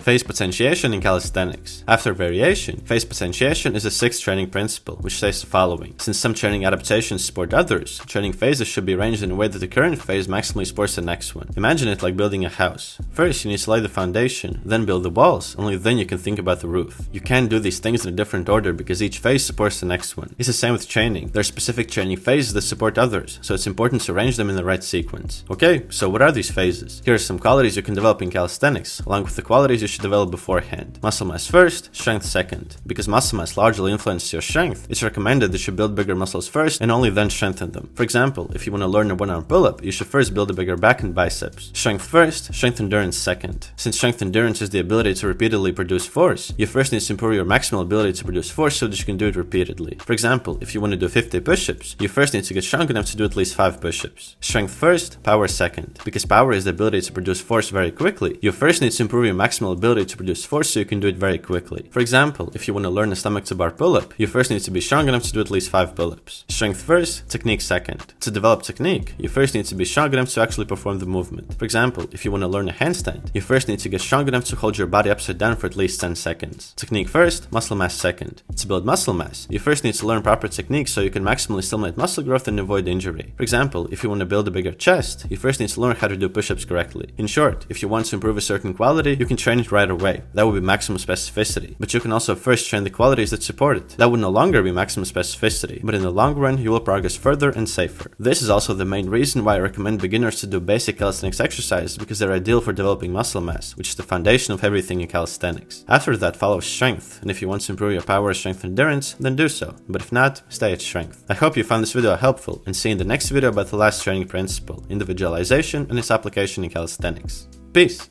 Phase potentiation in calisthenics. After variation, phase potentiation is a sixth training principle, which says the following. Since some training adaptations support others, training phases should be arranged in a way that the current phase maximally supports the next one. Imagine it like building a house. First, you need to lay the foundation, then build the walls, only then you can think about the roof. You can't do these things in a different order because each phase supports the next one. It's the same with training. There are specific training phases that support others, so it's important to arrange them in the right sequence. Okay, so what are these phases? Here are some qualities you can develop in calisthenics, along with the qualities you should develop beforehand. Muscle mass first, strength second. Because muscle mass largely influences your strength, it's recommended that you build bigger muscles first and only then strengthen them. For example, if you want to learn a one-arm pull-up, you should first build a bigger back and biceps. Strength first, strength endurance second. Since strength endurance is the ability to repeatedly produce force, you first need to improve your maximal ability to produce force so that you can do it repeatedly. For example, if you want to do 50 push-ups, you first need to get strong enough to do at least 5 push-ups. Strength first, power second. Because power is the ability to produce force very quickly, you first need to improve your maximal ability to produce force so you can do it very quickly. For example, if you want to learn a stomach to bar pull-up, you first need to be strong enough to do at least 5 pull-ups. Strength first, technique second. To develop technique, you first need to be strong enough to actually perform the movement. For example, if you want to learn a handstand, you first need to get strong enough to hold your body upside down for at least 10 seconds. Technique first, muscle mass second. To build muscle mass, you first need to learn proper techniques so you can maximally stimulate muscle growth and avoid injury. For example, if you want to build a bigger chest, you first need to learn how to do push-ups correctly. In short, if you want to improve a certain quality, you can train it right away. That would be maximum specificity. But you can also first train the qualities that support it. That would no longer be maximum specificity, but in the long run, you will progress further and safer. This is also the main reason why I recommend beginners to do basic calisthenics exercises, because they're ideal for developing muscle mass, which is the foundation of everything in calisthenics. After that follows strength, and if you want to improve your power, strength, and endurance, then do so. But if not, stay at strength. I hope you found this video helpful, and see you in the next video about the last training principle, individualization and its application in calisthenics. Peace!